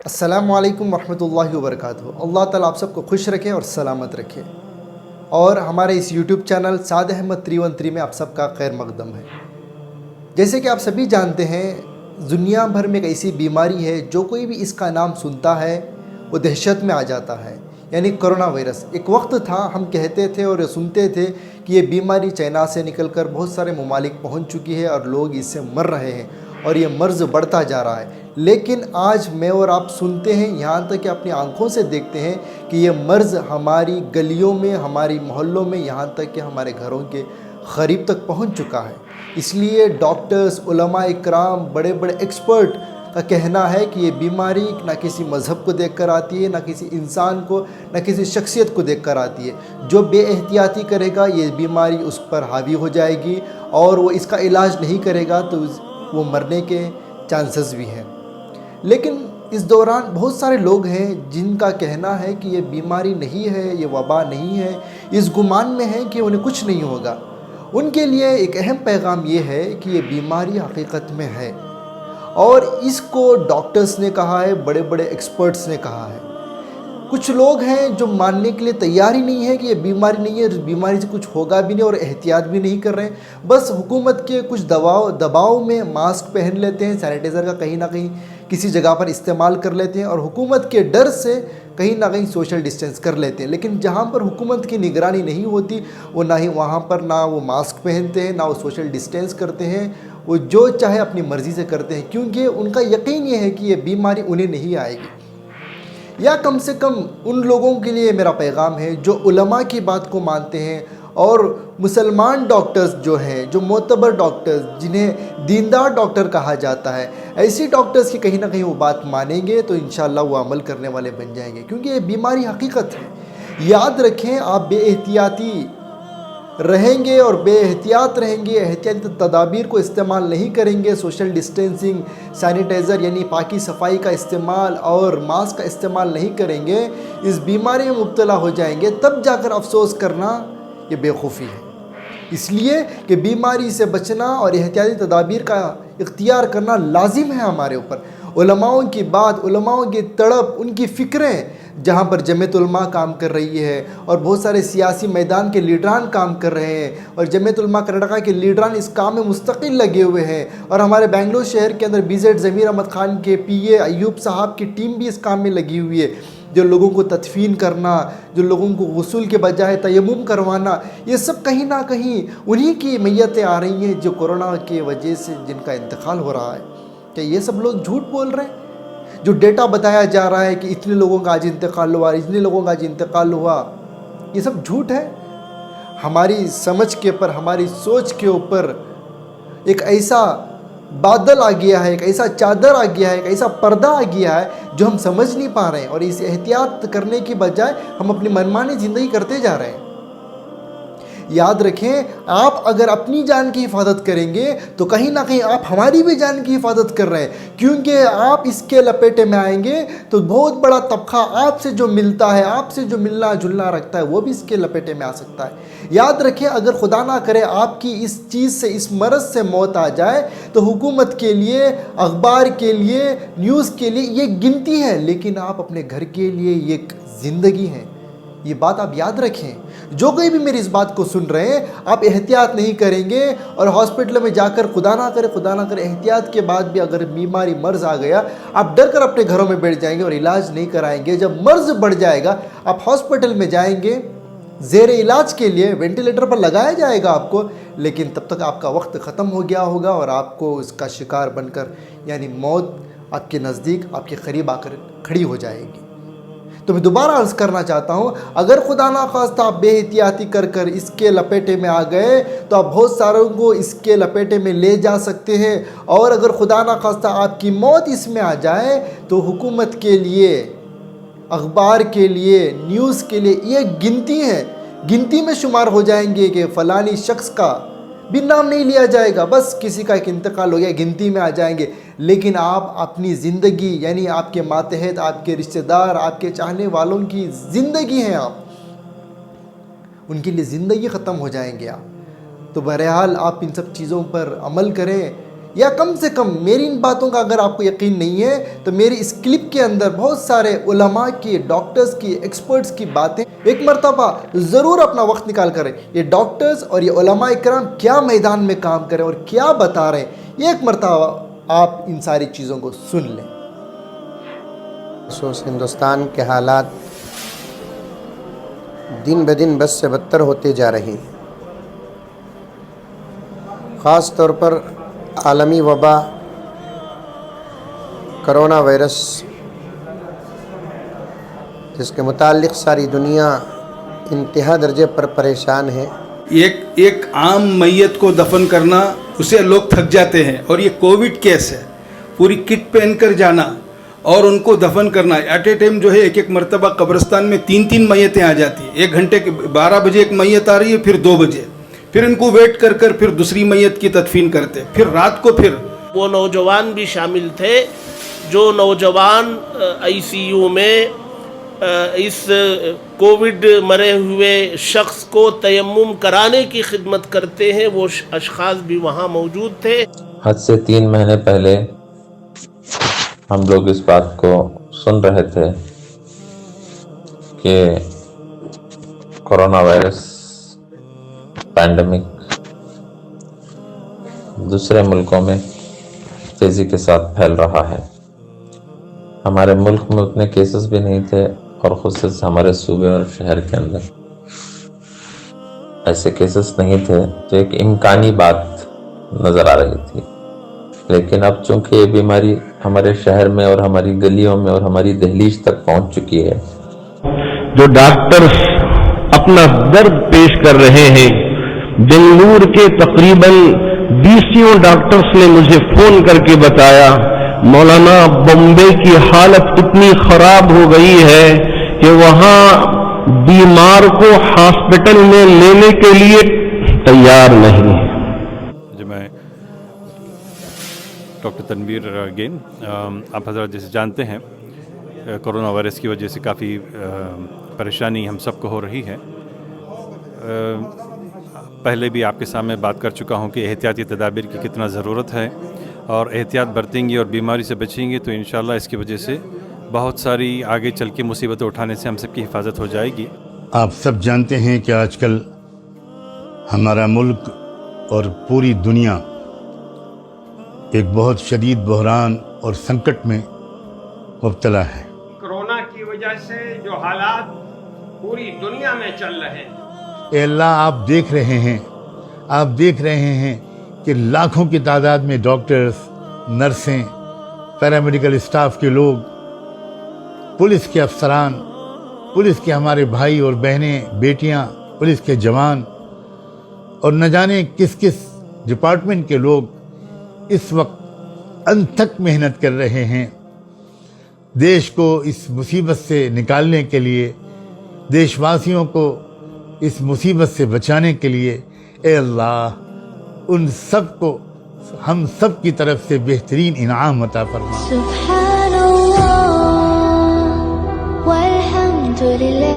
السلام علیکم ورحمۃ اللہ وبرکاتہ۔ اللہ تعالیٰ آپ سب کو خوش رکھے اور سلامت رکھے، اور ہمارے اس یوٹیوب چینل سعد احمد 313 میں آپ سب کا خیر مقدم ہے۔ جیسے کہ آپ سبھی جانتے ہیں، دنیا بھر میں ایک ایسی بیماری ہے جو کوئی بھی اس کا نام سنتا ہے وہ دہشت میں آ جاتا ہے، یعنی کرونا وائرس۔ ایک وقت تھا ہم کہتے تھے اور سنتے تھے کہ یہ بیماری چائنا سے نکل کر بہت سارے ممالک پہنچ چکی ہے اور لوگ اس سے مر رہے ہیں اور یہ مرض بڑھتا جا رہا ہے۔ لیکن آج میں اور آپ سنتے ہیں، یہاں تک کہ اپنی آنکھوں سے دیکھتے ہیں کہ یہ مرض ہماری گلیوں میں، ہماری محلوں میں، یہاں تک کہ ہمارے گھروں کے قریب تک پہنچ چکا ہے۔ اس لیے ڈاکٹرز، علماء اکرام، بڑے بڑے ایکسپرٹ کا کہنا ہے کہ یہ بیماری نہ کسی مذہب کو دیکھ کر آتی ہے، نہ کسی انسان کو، نہ کسی شخصیت کو دیکھ کر آتی ہے۔ جو بے احتیاطی کرے گا یہ بیماری اس پر حاوی ہو جائے گی، اور وہ اس کا علاج نہیں کرے گا تو وہ مرنے کے چانسز بھی ہیں۔ لیکن اس دوران بہت سارے لوگ ہیں جن کا کہنا ہے کہ یہ بیماری نہیں ہے، یہ وبا نہیں ہے، اس گمان میں ہے کہ انہیں کچھ نہیں ہوگا۔ ان کے لیے ایک اہم پیغام یہ ہے کہ یہ بیماری حقیقت میں ہے، اور اس کو ڈاکٹرز نے کہا ہے، بڑے بڑے ایکسپرٹس نے کہا ہے۔ کچھ لوگ ہیں جو ماننے کے لیے تیار ہی نہیں ہے کہ یہ بیماری نہیں ہے، اس بیماری سے کچھ ہوگا بھی نہیں اور احتیاط بھی نہیں کر رہے ہیں۔ بس حکومت کے کچھ دباؤ میں ماسک پہن لیتے ہیں، سینیٹائزر کا کہیں نہ کہیں کسی جگہ پر استعمال کر لیتے ہیں، اور حکومت کے ڈر سے کہیں نہ کہیں سوشل ڈسٹینس کر لیتے ہیں۔ لیکن جہاں پر حکومت کی نگرانی نہیں ہوتی، وہ نہ ہی وہاں پر نہ وہ ماسک پہنتے ہیں، نہ وہ سوشل ڈسٹینس کرتے ہیں، وہ جو چاہے اپنی مرضی سے کرتے ہیں، کیونکہ ان کا یقین یہ ہے کہ یہ بیماری انہیں نہیں آئے گی۔ یا کم سے کم ان لوگوں کے لیے میرا پیغام ہے جو علماء کی بات کو مانتے ہیں، اور مسلمان ڈاکٹرز جو ہیں، جو معتبر ڈاکٹرز جنہیں دیندار ڈاکٹر کہا جاتا ہے، ایسی ڈاکٹرز کی کہیں نہ کہیں وہ بات مانیں گے تو انشاءاللہ وہ عمل کرنے والے بن جائیں گے، کیونکہ یہ بیماری حقیقت ہے۔ یاد رکھیں، آپ بے احتیاطی رہیں گے اور بے احتیاط رہیں گے، احتیاطی تدابیر کو استعمال نہیں کریں گے، سوشل ڈسٹینسنگ، سینیٹائزر یعنی پاکی صفائی کا استعمال اور ماسک کا استعمال نہیں کریں گے، اس بیماری میں مبتلا ہو جائیں گے، تب جا کر افسوس کرنا یہ بے خوفی ہے۔ اس لیے کہ بیماری سے بچنا اور احتیاطی تدابیر کا اختیار کرنا لازم ہے ہمارے اوپر۔ علماؤں کی بات، علماؤں کی تڑپ، ان کی فکریں، جہاں پر جمعیت علماء کام کر رہی ہے اور بہت سارے سیاسی میدان کے لیڈران کام کر رہے ہیں، اور جمعیت علماء کرناٹکا کے لیڈران اس کام میں مستقل لگے ہوئے ہیں، اور ہمارے بنگلور شہر کے اندر BZ ضمیر احمد خان کے PA ایوب صاحب کی ٹیم بھی اس کام میں لگی ہوئی ہے، جو لوگوں کو تدفین کرنا، جو لوگوں کو غسل کے بجائے تیمم کروانا، یہ سب کہیں نہ کہیں انہی کی میتیں آ رہی ہیں جو کورونا کی وجہ سے جن کا انتقال ہو رہا ہے۔ کہ یہ سب لوگ جھوٹ بول رہے ہیں؟ جو ڈیٹا بتایا جا رہا ہے کہ اتنے لوگوں کا آج انتقال ہوا، اتنے لوگوں کا آج انتقال ہوا، یہ سب جھوٹ ہے۔ ہماری سمجھ کے اوپر، ہماری سوچ کے اوپر ایک ایسا بادل آ گیا ہے، ایک ایسا چادر آ گیا ہے، ایک ایسا پردہ آ گیا ہے جو ہم سمجھ نہیں پا رہے ہیں، اور اس احتیاط کرنے کی بجائے ہم اپنی منمانی زندگی کرتے جا رہے ہیں۔ یاد رکھیں، آپ اگر اپنی جان کی حفاظت کریں گے تو کہیں نہ کہیں آپ ہماری بھی جان کی حفاظت کر رہے ہیں، کیونکہ آپ اس کے لپیٹے میں آئیں گے تو بہت بڑا طبقہ آپ سے جو ملتا ہے، آپ سے جو ملنا جلنا رکھتا ہے، وہ بھی اس کے لپیٹے میں آ سکتا ہے۔ یاد رکھیں، اگر خدا نہ کرے آپ کی اس چیز سے، اس مرض سے موت آ جائے تو حکومت کے لیے، اخبار کے لیے، نیوز کے لیے یہ گنتی ہے، لیکن آپ اپنے گھر کے لیے یہ ایک زندگی ہے۔ یہ بات آپ یاد رکھیں۔ جو کوئی بھی میری اس بات کو سن رہے ہیں، آپ احتیاط نہیں کریں گے اور ہاسپٹل میں جا کر خدا نہ کرے احتیاط کے بعد بھی اگر بیماری مرض آ گیا، آپ ڈر کر اپنے گھروں میں بیٹھ جائیں گے اور علاج نہیں کرائیں گے۔ جب مرض بڑھ جائے گا، آپ ہاسپٹل میں جائیں گے، زیر علاج کے لیے وینٹیلیٹر پر لگایا جائے گا آپ کو، لیکن تب تک آپ کا وقت ختم ہو گیا ہوگا اور آپ کو اس کا شکار بن کر، یعنی موت آپ کے نزدیک، آپ کے قریب آ کر کھڑی ہو جائے گی۔ تو میں دوبارہ عرض کرنا چاہتا ہوں، اگر خدا نخواستہ آپ بے احتیاطی کر کر اس کے لپیٹے میں آ گئے تو آپ بہت ساروں کو اس کے لپیٹے میں لے جا سکتے ہیں، اور اگر خدا نخواستہ آپ کی موت اس میں آ جائے تو حکومت کے لیے، اخبار کے لیے، نیوز کے لیے یہ گنتی ہے، گنتی میں شمار ہو جائیں گے کہ فلانی شخص کا بھی نام نہیں لیا جائے گا، بس کسی کا ایک انتقال ہو گیا، گنتی میں آ جائیں گے۔ لیکن آپ اپنی زندگی، یعنی آپ کے ماتحت، آپ کے رشتہ دار، آپ کے چاہنے والوں کی زندگی ہیں، آپ ان کے لیے زندگی ختم ہو جائیں گے آپ۔ تو بہرحال آپ ان سب چیزوں پر عمل کریں، یا کم سے کم میری ان باتوں کا اگر آپ کو یقین نہیں ہے تو میری اس کلپ کے اندر بہت سارے علماء کی، ڈاکٹرز کی، ایکسپرٹس کی باتیں ایک مرتبہ ضرور اپنا وقت نکال کریں. یہ ڈاکٹرز اور یہ علماء اکرام کیا میدان میں کام کریں اور کیا بتا رہے ہیں، یہ ایک مرتبہ آپ ان ساری چیزوں کو سن لیں. ہندوستان کے حالات دن بدن بد سے بدتر ہوتے جا رہے ہیں. خاص طور پر عالمی وبا کرونا وائرس، جس کے متعلق ساری دنیا انتہا درجے پر پریشان ہے. ایک عام میت کو دفن کرنا اسے لوگ تھک جاتے ہیں، اور یہ کووڈ کیس ہے، پوری کٹ پہن کر جانا اور ان کو دفن کرنا ایٹ اے ٹائم جو ہے ایک مرتبہ قبرستان میں 3 میتیں آ جاتی ہیں. 1 گھنٹے کے 12 بجے ایک میت آ رہی ہے، پھر 2 بجے، پھر ان کو ویٹ کر کر پھر دوسری میت کی تدفین کرتے، پھر رات کو پھر. وہ نوجوان بھی شامل تھے جو نوجوان آئی سی یو میں اس کووڈ مرے ہوئے شخص کو تیمم کرانے کی خدمت کرتے ہیں، وہ اشخاص بھی وہاں موجود تھے. حد سے 3 مہینے پہلے ہم لوگ اس بات کو سن رہے تھے کہ کورونا وائرس پینڈیمک دوسرے ملکوں میں تیزی کے ساتھ پھیل رہا ہے. ہمارے ملک میں اتنے کیسز بھی نہیں تھے، اور خصوصاً ہمارے صوبے اور شہر کے اندر ایسے کیسز نہیں تھے، تو ایک امکانی بات نظر آ رہی تھی. لیکن اب چونکہ یہ بیماری ہمارے شہر میں اور ہماری گلیوں میں اور ہماری دہلیز تک پہنچ چکی ہے، جو ڈاکٹرز اپنا درد پیش کر رہے ہیں، بنگلور کے تقریباً 20 ڈاکٹرز نے مجھے فون کر کے بتایا، مولانا بمبے کی حالت اتنی خراب ہو گئی ہے کہ وہاں بیمار کو ہاسپٹل میں لینے کے لیے تیار نہیں ہے. میں ڈاکٹر تنویر اگین. آپ حضرات جیسے جانتے ہیں کرونا وائرس کی وجہ سے کافی پریشانی ہم سب کو ہو رہی ہے. پہلے بھی آپ کے سامنے بات کر چکا ہوں کہ احتیاطی تدابیر کی کتنا ضرورت ہے، اور احتیاط برتیں گے اور بیماری سے بچیں گے تو انشاءاللہ اس کی وجہ سے بہت ساری آگے چل کے مصیبتیں اٹھانے سے ہم سب کی حفاظت ہو جائے گی. آپ سب جانتے ہیں کہ آج کل ہمارا ملک اور پوری دنیا ایک بہت شدید بحران اور سنکٹ میں مبتلا ہے. کرونا کی وجہ سے جو حالات پوری دنیا میں چل رہے ہیں، اے اللہ آپ دیکھ رہے ہیں کہ لاکھوں کی تعداد میں ڈاکٹرز، نرسیں، پیرامیڈیکل اسٹاف کے لوگ، پولیس کے افسران، پولیس کے ہمارے بھائی اور بہنیں، بیٹیاں، پولیس کے جوان اور نہ جانے کس ڈپارٹمنٹ کے لوگ اس وقت انتھک محنت کر رہے ہیں دیش کو اس مصیبت سے نکالنے کے لیے، دیش واسیوں کو اس مصیبت سے بچانے کے لیے. اے اللہ ان سب کو ہم سب کی طرف سے بہترین انعام عطا فرما. سبحان اللہ والحمد للہ.